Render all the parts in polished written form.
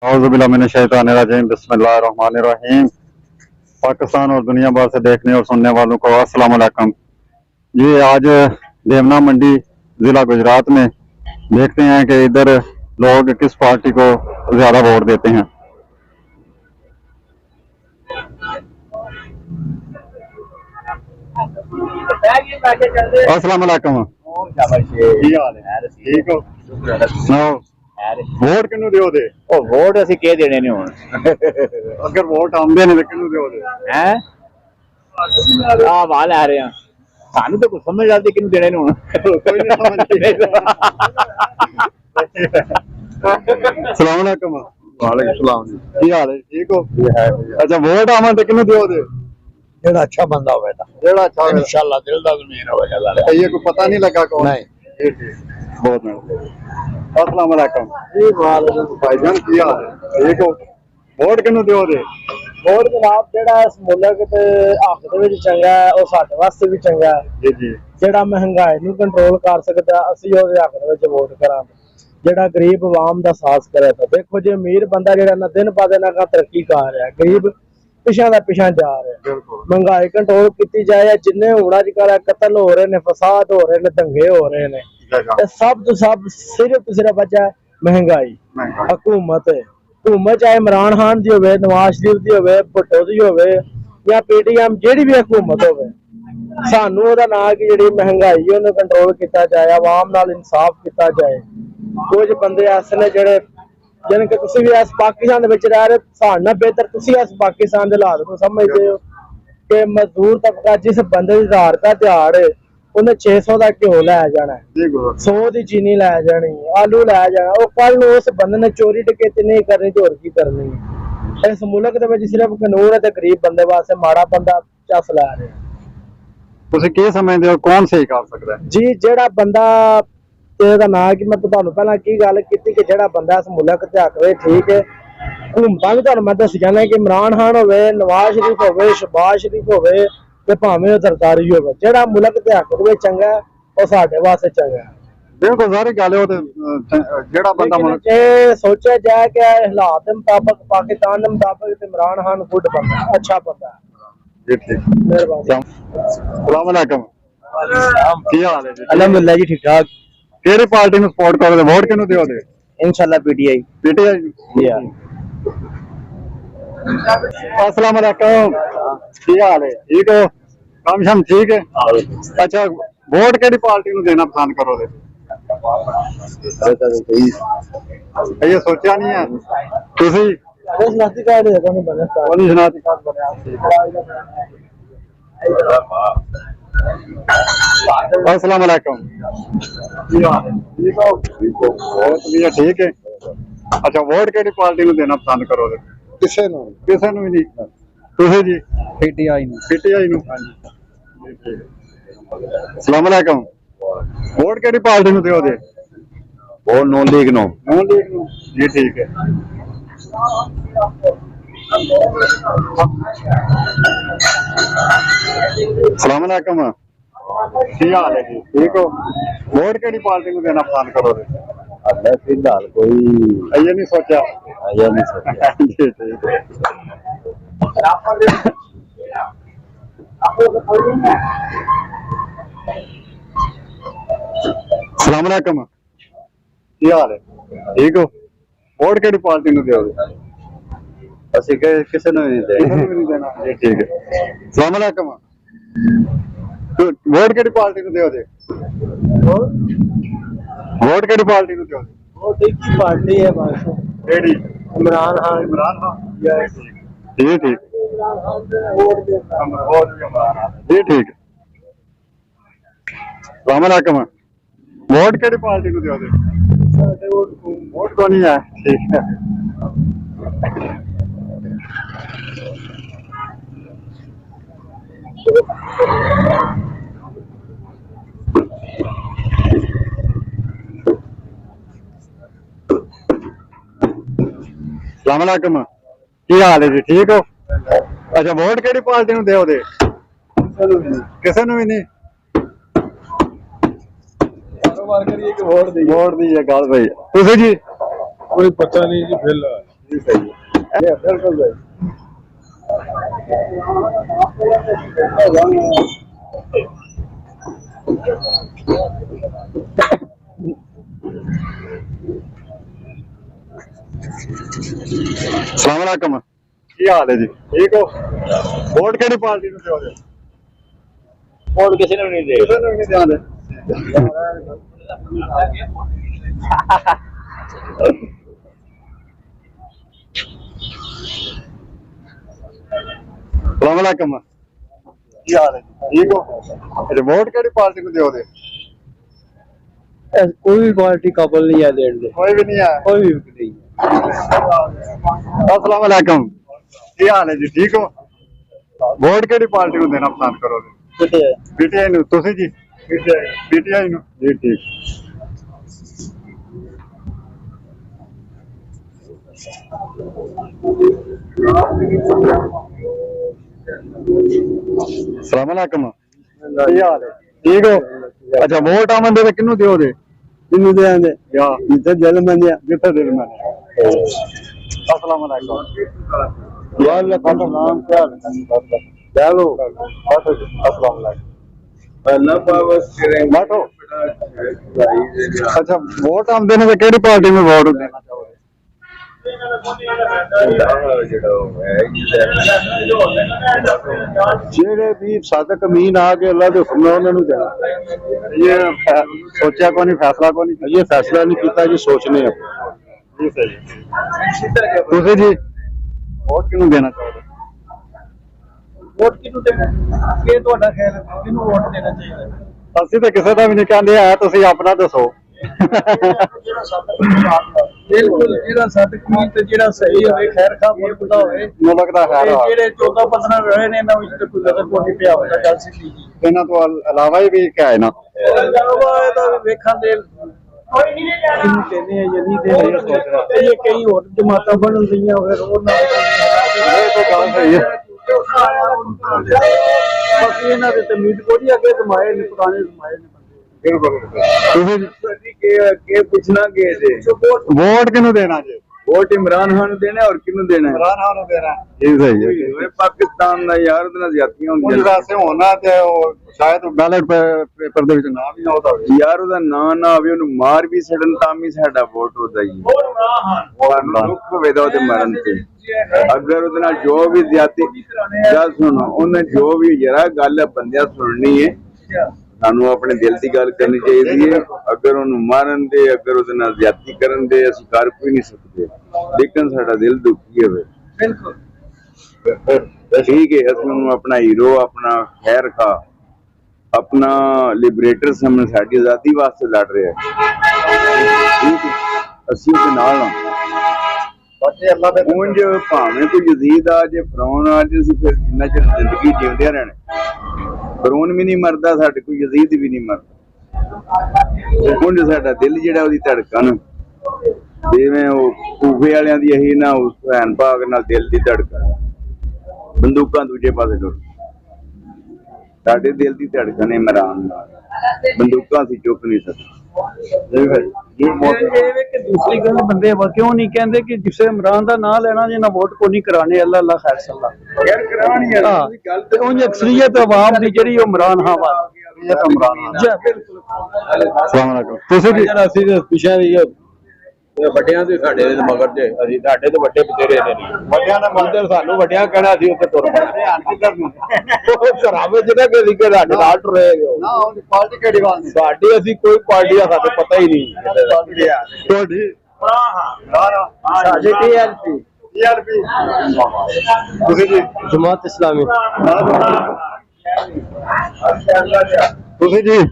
औज़ुबिल्लाहिमिनश्शैतानिर्रजीम बिस्मिल्लाहिर्रहमानिर्रहीम। पाकिस्तान और दुनिया भर से देखने और सुनने वालों को अस्सलाम वालेकुम। ये आज देवना मंडी ज़िला गुजरात में देखते हैं कि इधर लोग किस पार्टी को ज़्यादा वोट देते हैं। अस्सलाम वालेकुम। ठीक हो? सुनाओ वोट किनू दिओगे? वोट असि के देने ने हुण अगर वोट आंदे ने तो किनू दिओगे? हैं आ वाल आ रहे हैं सानू तो कुछ समझ आती किनू देने ने हुण कोई नहीं समझ। अस्सलाम वालेकुम। वालेकुम सलाम जी। की हाल है? ठीक हो? अच्छा वोट आवन तो किनू दिओगे? जेड़ा अच्छा बंदा होवे ता जेड़ा अच्छा होवे इंशाल्लाह दिल दा ज़मीन होवे अल्लाह ये को पता नहीं लगा कौन? नहीं बहुत मेहरबानी। अस्सलाम वालेकुम जी। वालेकुम भाईजान की हाल है? ठीक हो? वोट किनू दिओगे? वोट जनाब जेड़ा इस मुल्क ते हक दे विच चंगा है ओ साडे वास्ते भी चंगा है। जी जी। जेड़ा महंगाई नू कंट्रोल कर सकदा असि ओदे हक दे विच वोट करांगे। जेड़ा गरीब आवाम दा साथ करे ता देखो जे अमीर बंदा जेड़ा ना दिन ब दिन तरक्की कर रहा है, गरीब पिछा दा पिछा जा रहा है। महंगाई कंट्रोल की जाए, जिन्ने हुण अजकल कतल हो रहे ने, फसाद हो रहे ने, दंगे हो रहे ने, सब तो सब सिर्फ वजह महंगाई। हुकूमत हुकूमत चाहे इमरान खान दी होवे, नवाज शरीफ दी होवे, भुट्टो दी होवे या पीटीएम जेड़ी भी हुकूमत होवे, सानू ओदा ना कि जेड़ी महंगाई ओनू कंट्रोल किया जाए, आवाम नाल इंसाफ किया जाए। कुछ बंदे ऐसे ने जेड़े जिन कि तुसी भी इस पाकिस्तान दे विच रह रहे, साडे नाल बेहतर तुसी इस पाकिस्तान दे हालात को समझदे हो कि मजदूर तबका जिस बंदे दी 1000 रुपया दिहाड़ है उन्हें 600 का घ्यो लै जाना है, 100 की चीनी लै जानी, आलू लै जाना। वो कल उस बंदे ने चोरी डकैती नहीं करनी तो होर की करनी है। इस मुल्क दे विच सिर्फ कानून है ते गरीब बंदे वास्ते माड़ा बंदा चस लै रहा है। तुसीं की समझदे हो कौन सही कर सकदा है? जी जेड़ा बंदा तेरा ना कि मैं तुहानू पहला की गल कीती कि जेड़ा बंदा इस मुल्क ते हक वे ठीक है। हुकूमतां भी तुहानू मैं दस्सियां ने कि इमरान खान होवे, नवाज शरीफ होवे, शहबाज शरीफ होवे ते भावें सरदारी होवे, जेड़ा मुल्क ते हक दे चंगा है ओ साडे वास्ते चंगा है। बिल्कुल सारी गल है जेड़ा बंदा मुल्क ये सोचा जाए कि हालात के मुताबिक, पाकिस्तान के मुताबिक इमरान खान गुड बंदा है, अच्छा बंदा है। जी ठीक। मेहरबानी। अस्सलाम वालेकुम। की हाल है जी? अल्हम्दुलिल्लाह जी ठीक ठाक। केड़ी पार्टी नु सपोर्ट करोगे? वोट किनू दिओगे? इंशाल्लाह पीटीआई। पीटीआई। या अस्सलाम वालेकुम। की हाल है? ठीक हो? काम शाम ठीक है? अच्छा वोट केड़ी पार्टी नु देना पसंद करोगे? ये सोचा नहीं है तुसी? शनाख्ती कार्ड है कौन बने? वाली शनाख्ती कार्ड बनया। अस्सलाम वालेकुम। ठीक हो? बहुत बढ़िया ठीक है। अच्छा वोट केड़ी पार्टी नु देना पसंद करोगे? किसे नु किसे नु भी नहीं। तुसी जी? पीटीआई नु। पीटीआई नु। अस्सलाम वालेकुम। वोट केड़ी पार्टी नु दिओगे? वो नॉन लीग नु। नॉन लीग नु। जी ठीक है। अस्सलाम वालेकुम। की हाल है जी? ठीक हो? वोट केड़ी पार्टी को देना पसंद करोगे? अल्लाह फिलहाल कोई ये नहीं सोचा? ये नहीं सोचा। जी ठीक है। अस्सलाम वालेकुम। की हाल है? ठीक हो? वोट केड़ी पार्टी को दोगे? असि किसे नु नहीं देना। जी ठीक है। अस्सलाम वालेकुम। वोट केड़ी पार्टी को दोगे? वोट केड़ी पार्टी को दोगे? वोट एक ही पार्टी है बस, केड़ी? इमरान खान। इमरान खान। यस जी ठीक। इमरान खान दे वोट देता। जी ठीक। अस्सलाम वालेकुम। वोट केड़ी पार्टी को दोगे? साडे वोट को नहीं है। ठीक है। अस्सलाम वालेकुम। की हाल है जी? ठीक हो? अच्छा वोट केड़ी पार्टी नु दोगे? किसे नु भी नहीं। कारोबार करिए कि वोट दी? वोट दी है गल भाई। तुसी जी? कोई पता नहीं जी फिलहाल जी सही है बिल्कुल भाई। अस्सलाम वालेकुम की हाल है जी ठीक हो वोट केड़ी पार्टी ਨੂੰ ਦਿਓਗੇ वोट किसी ने नहीं दे ਕਿਸੇ ਨੂੰ ਨਹੀਂ ਦਿਆਂਦੇ अस्सलाम वालेकुम की हाल है जी ठीक हो अच्छा वोट केड़ी पार्टी ਨੂੰ ਦਿਓਗੇ कोई भी पार्टी काबल नहीं है देने दे, कोई भी नहीं है कोई भी नहीं। अस्सलाम वालेकुम की हाल है जी ठीक हो वोट केड़ी पार्टी ਨੂੰ ਦੇਣਾ ਪਸੰਦ ਕਰੋਗੇ कितने है? ਪੀਟੀਆਈ ਨੂੰ ਤੁਸੀਂ ਜੀ ਪੀਟੀਆਈ ਨੂੰ ਜੀ ਠੀਕ अस्सलाम वालेकुम ਕੀ ਹਾਲ ਹੈ ਠੀਕ ਹੋ ਅੱਛਾ ਵੋਟ ਆਮਨ ਦੇ ਕਿਹਨੂੰ ਦਿਓਗੇ किन्नू देंगे या जिथे दिल मंदिया ਜਿੱਥੇ ਦਿਲ ਮੈਨੇ अस्सलाम वालेकुम वालेकुम सलाम क्या चलो अस्सलाम वालेकुम अल्लाह पावस करें बैठो अच्छा वोट आमदे ने केड़ी पार्टी में वोट देना चाहोगे जेड़े भी सादक अमीन आ के अल्लाह के हुक्म नाल उन्हां नूं देना ये सोचा को नहीं फैसला को नहीं ये फैसला नहीं कीता जी सोचने हैं जी सही ਤੁਸੀਂ ਜੀ ਵੋਟ ਕਿਹਨੂੰ ਦੇਣਾ ਚਾਹੋਗੇ वोट किनू देना ये ਤੁਹਾਡਾ ਖਿਆਲ ਹੈ ਕਿਹਨੂੰ ਵੋਟ ਦੇਣਾ ਚਾਹੀਦਾ ਅਸੀਂ ਤਾਂ ਕਿਸੇ ਦਾ ਵੀ ਨਹੀਂ ਕਹਿੰਦੇ ਆ ਤੁਸੀਂ ਆਪਣਾ ਦੱਸੋ ਬਿਲਕੁਲ ਜਿਹੜਾ ਸੱਤ ਕਮੀਨ ਤੇ ਜਿਹੜਾ ਸਹੀ ਹੋਵੇ ਖੈਰ ਖਾ ਮੁਲਕ ਦਾ ਹੋਵੇ ਮੁਲਕ ਦਾ ਖੈਰ ਆ ਜਿਹੜੇ 14 15 ਰਹੇ ਨੇ ਇਹਨਾਂ ਵਿੱਚ ਤਾਂ ਕੋਈ ਨਜ਼ਰ ਕੋਈ ਪਿਆ ਹੋਇਆ ਗੱਲ ਸਿੱਧੀ ਜੀ ਇਹਨਾਂ ਤੋਂ ਇਲਾਵਾ ਹੀ ਵੀ ਕਿਹਾ ਹੈ ਨਾ ਇਹਦਾ ਵੀ ਵੇਖਣ ਦੇ ਕੋਈ ਨਹੀਂ ਕਿਹਨੂੰ ਕਹਿੰਦੇ ਆ ਜਾਂ ਨਹੀਂ ਦੇ ਇਹ ਕਈ ਹੋਰ ਜਮਾਤਾਂ ਬਣਨ ਦੀਆਂ ਫਿਰ ਉਹਨਾਂ ਇਹ ਤਾਂ ਗੱਲ ਸਹੀ ਹੈ ਬਾਕੀ ਇਹਨਾਂ ਦੇ ਤਮੀਦ ਕੋਈ ਅੱਗੇ ਜ਼ਮਾਏ ਨੇ ਪੁਰਾਣੇ ਜ਼ਮਾਏ ਨੇ ਬਿਲਕੁਲ ਤੁਸੀਂ के पूछना के दे ਵੋਟ ਕਿਹਨੂੰ ਦੇਣਾ ਜੀ वोट इमरान खान नूं देना और किनू देना है ਇਮਰਾਨ ਖਾਨ ਨੂੰ ਦੇਣਾ ਜੀ ਸਹੀ ਹੈ ओए पाकिस्तान दा यार उहदे नाल ज्यादतियां ਉਹ होंदियां ਵੈਸੇ ਹੋਣਾ ਤੇ ਉਹ ਸ਼ਾਇਦ ਬੈਲਟ ਪੇਪਰ ਦੇ ਵਿੱਚ ਨਾਮ ਹੀ ਨਾ ਉਹਦਾ ਹੋਵੇ यार ਉਹਦਾ ਨਾਂ ਨਾ ਹੋਵੇ ਉਹਨੂੰ ਮਾਰ ਵੀ ਛੱਡਣ ਤਾਂ ਵੀ ਸਾਡਾ ਵੋਟ ਹੁੰਦਾ ਜੀ ਸਾਨੂੰ ਦੁੱਖ ਹੋਵੇ ਦਾ ਉਹਦੇ ਮਰਨ ਤੇ ਅਗਰ ਉਹਦੇ ਨਾਲ ਜੋ ਵੀ ਜ਼ਿਆਦਤੀ ਗੱਲ ਸੁਣੋ ਉਹਨੇ ਜੋ ਵੀ ਜਰਾ ਗੱਲ ਬੰਦਿਆਂ ਸੁਣਨੀ ਹੈ ਸਾਨੂੰ ਆਪਣੇ ਦਿਲ ਦੀ ਗੱਲ ਕਰਨੀ ਚਾਹੀਦੀ ਹੈ ਅਗਰ ਉਹਨੂੰ ਮਾਰਨ ਦੇ ਅਗਰ ਉਹਦੇ ਨਾਲ ਜ਼ਿਆਦਤੀ ਕਰਨ ਦੇ ਅਸੀਂ ਕਰ ਕੋਈ ਨਹੀਂ ਸਕਦੇ ਲੇਕਿਨ ਸਾਡਾ ਦਿਲ ਦੁਖੀ ਹੋਵੇ ਬਿਲਕੁਲ ਠੀਕ ਹੈ ਅਸੀਂ ਉਹਨੂੰ ਆਪਣਾ ਹੀਰੋ ਆਪਣਾ ਖੈਰ ਖਾ ਆਪਣਾ ਲਿਬਰੇਟਰ ਸਮਝ ਸਾਡੀ ਆਜ਼ਾਦੀ ਵਾਸਤੇ ਲੜ ਰਿਹਾ ਠੀਕ ਹੈ ਅਸੀਂ ਉਹਦੇ ਨਾਲ ਹਾਂ ਬਾਕੀ ਅੱਲਾ ਦੇ ਉਂਝ ਭਾਵੇਂ ਕੋਈ ਯਜ਼ੀਦ ਆ ਜੇ ਫਰੌਨ ਆ ਜੇ ਅਸੀਂ ਫਿਰ ਜਿੰਨਾ ਚਿਰ ਜ਼ਿੰਦਗੀ ਜਿਉਂਦੇ ਰਹਿਣਾ ਫਰੌਨ ਵੀ ਨਹੀਂ ਮਰਦਾ ਸਾਡੇ ਕੋਈ ਯਜ਼ੀਦ ਵੀ ਨਹੀਂ ਮਰਦਾ ਉਂਝ ਸਾਡਾ ਦਿਲ ਜਿਹੜਾ ਉਹਦੀ ਧੜਕਣ ਜਿਵੇਂ ਉਹ ਕੂਫੇ ਵਾਲਿਆਂ ਦੀ ਇਹੀ ਨਾ ਉਸ ਭੈਣ ਭਾਗ ਨਾਲ ਦਿਲ ਦੀ ਧੜਕਣ ਬੰਦੂਕਾਂ ਦੂਜੇ ਪਾਸੇ ਕਰੋ ਸਾਡੇ ਦਿਲ ਦੀ ਧੜਕਣ ਇਮਰਾਨ ਨਾਲ ਬੰਦੂਕਾਂ ਅਸੀਂ ਚੁੱਕ ਨਹੀਂ ਸਕਦੇ ਇਹ ਵੇ ਕਿ ਦੂਸਰੀ ਗੱਲ ਬੰਦੇ ਕਿਉਂ ਨਹੀਂ ਕਹਿੰਦੇ ਕਿ ਜਿਸੇ ਇਮਰਾਨ ਦਾ ਨਾਂ ਲੈਣਾ ਜੇ ਨਾ ਵੋਟ ਕੋ ਨਹੀਂ ਕਰਾਣੇ ਅੱਲਾ ਅੱਲਾ ਖੈਰ ਸੱਲਾ ਯਾਰ ਕਰਾਣੀ ਯਾਰ ਤੁਸੀਂ ਗੱਲ ਤੇ ਉਹ ਅਕਸਰੀਅਤ ਆਵਾਮ ਦੀ ਜਿਹੜੀ ਉਹ ਇਮਰਾਨ ਹਾਂ ਵਾ ਇਹ ਤਾਂ ਇਮਰਾਨ ਖਾਨ ਜੀ ਬਿਲਕੁਲ अस्सलाम वालेकुम ਤੁਸੀਂ ਜੀ ਅਸੀਂ ਤੇ ਪਿਛੇ ਦੀ ਵੱਡਿਆਂ ਦੇ ਸਾਡੇ ਦੇ ਮਗਰ ਦੇ ਅਸੀਂ ਸਾਡੇ ਤੇ ਵੱਡੇ ਬਥੇਰੇ ਨੇ ਵੱਡਿਆਂ ਦਾ ਮੰਦਰ ਸਾਨੂੰ ਵੱਡਿਆਂ ਕਹਿਣਾ ਸੀ ਉੱਥੇ ਤੁਰ ਪਏ ਧਿਆਨ ਕਿੱਧਰ ਨੂੰ ਉਹ ਘਰਾਵੇ ਜਿਹੜਾ ਕਿ ਲਿਖੇ ਸਾਡੇ ਨਾਲ ਟੁਰ ਰਹੇ ਹੋ ਨਾ ਉਹ ਪਾਰਟੀ ਕਿਹੜੀ ਵਾਲ ਦੀ ਸਾਡੀ ਅਸੀਂ ਕੋਈ ਪਾਰਟੀ ਦਾ ਸਾਨੂੰ ਪਤਾ ਹੀ ਨਹੀਂ ਤੁਹਾਡੀ ਸਾਡੇ TRP ਟੀਆਰਪੀ ਤੁਸੀਂ ਜੀ ਜਮਾਤ ਇਸਲਾਮੀ ਤੁਸੀਂ ਜੀ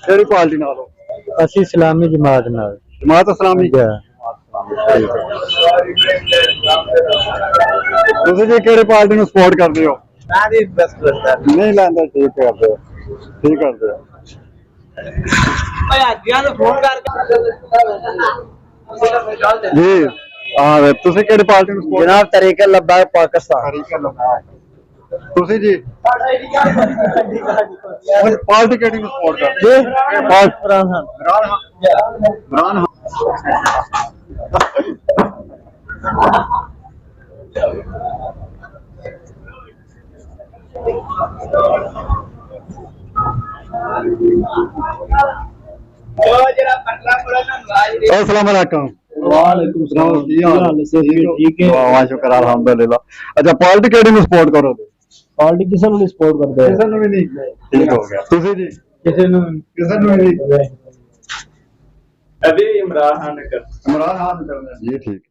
ਕਿਹੜੀ ਪਾਰਟੀ ਨਾਲ ਹੋ ਅਸੀਂ ਇਸਲਾਮੀ ਜਮਾਤ ਨਾਲ ਜਮਾਤ ਇਸਲਾਮੀ ਤੁਸੀਂ ਜੀ ਕਿਹੜੀ ਪਾਰਟੀ ਨੂੰ ਸਪੋਰਟ ਕਰਦੇ ਹੋ ਮੈਂ ਵੀ ਬੈਸਟ ਲੱਗਦਾ ਨਹੀਂ ਲੈਂਦਾ ਠੀਕ ਕਰਦੇ ਹੋ ਠੀਕ ਕਰਦੇ ਹੋ ਓਏ ਅੱਗਿਆਂ ਨੂੰ ਫੋਨ ਕਰਕੇ ਜੀ ਹਾਂ ਤੁਸੀਂ ਕਿਹੜੀ ਪਾਰਟੀ ਨੂੰ ਸਪੋਰਟ ਜਨਾਬ ਤਰੀਕਾ ਲੱਭਾ ਪਾਕਿਸਤਾਨ ਤੁਸੀਂ ਜੀ ਪਾਰਟੀ ਕਿਹੜੀ ਨੂੰ ਸਪੋਰਟ ਕਰਦੇ ਹੋ ਇਮਰਾਨ ਖਾਨ अस्सलाम वालेकुम। वालेकुम सलाम की हाल? ठीक है वाह शुक्र अल्हम्दुलिल्लाह। अच्छा पार्टी केड़ी ਨੂੰ ਸਪੋਰਟ ਕਰੋਗੇ? ਪਾਰਟੀ ਕਿਸੇ ਨੂੰ ਨਹੀਂ ਸਪੋਰਟ ਕਰਦੇ ਕਿਸੇ ਨੂੰ ਵੀ ਨਹੀਂ। ਠੀਕ ਹੋ ਗਿਆ। ਤੁਸੀਂ ਜੀ? ਕਿਸੇ ਨੂੰ ਕਿਸੇ ਨੂੰ ਵੀ ਨਹੀਂ। अभी इमरान खान कर इमरान खान करना जी ठीक है।